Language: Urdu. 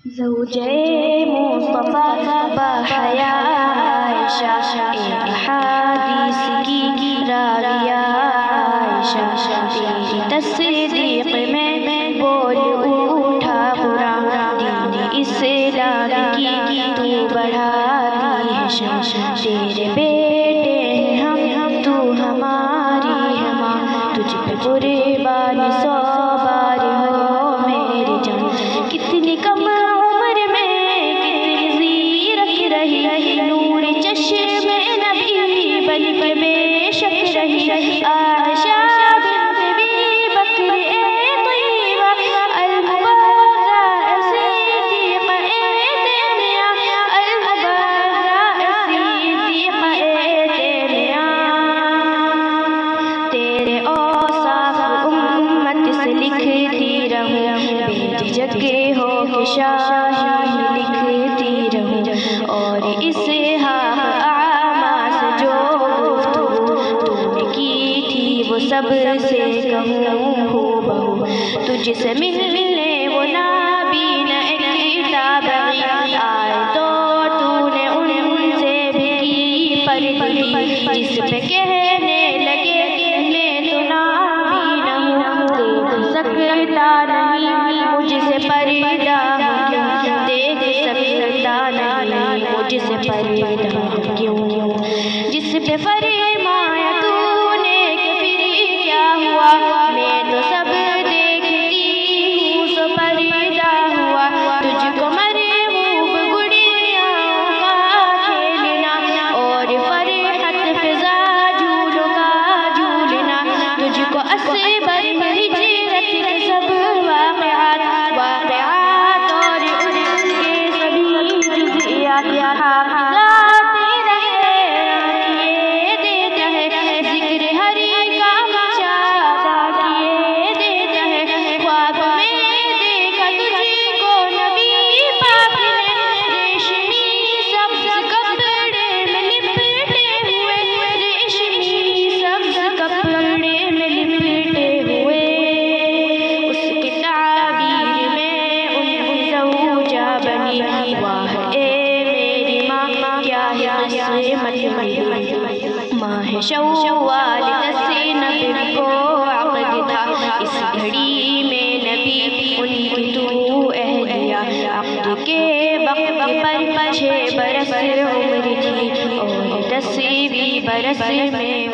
زوجے مصطفیٰ بحیا عائشہ احادیث کی راویہ عائشہ تیری تصدیق میں بول اٹھا قرآن دین اسلام کی تو بڑھاتی ہے شان تیرے بیٹے ہیں ہم تو ہماری ہے ماں تجھ پہ قربان سو بار ہو میری جان کتنی کم عمر میں کتنی زیرک رہی نور چشم نبی بن کے بے شک رہی عائشہ بنت ابی بکر طیبہ المبرہ صدیقہ تیمیہ المبرہ صدیقہ تیمیہ تیرے اوصاف امت سے لکھتی رہوں بے جھجک ہو کہ شاہی لکھتی رہوں اور اسحاق اعمہ سے جو گفتگو تو نے کی تھی وہ سب سے کہوں ہو بہو تجھ سے ملنے وہ نابینا کتاب آئے تو نے ان سے بھی کی پردگی جس پہ کہنے لگے میں تو نابینا ہوں دیکھ سکتا نہیں مجھ سے پردہ کیوں دیکھ سکتا نہیں مجھ سے پردہ کیوں جس پہ فرمایا تو نے کہ پھر کیا ہوا میں تو سب دیکھتی ہوں سو پردہ ہوا تجھ کو مرغوب گڑیاں کا کھیلنا اور فرحت فضا جھولوں کا جھولنا تجھ کو اصبر ہجرت کے سب واقعات اور ان کے سبھی جزئیات حافظات رہے کیے دیتا ہے ذکر ہری کا مشاہدہ کیے دیتا ہے خواب میں دیکھا تجھ کو نبی پاک نے ریشمی سبز کپڑے میں لپٹے ہوئے ریشمی سبز کپڑے میں لپٹے ہوئے اس کے تعبیر میں ان کی زوجہ بنی واہ اے میری ماں کیا ہے قسمت ماہ شوال 10 نبی کو عقد تھا اس گھڑی میں نبی ان کی تو اہلیہ عقد کے وقت پر 6 برس عمر تھی اور 10ویں برس میں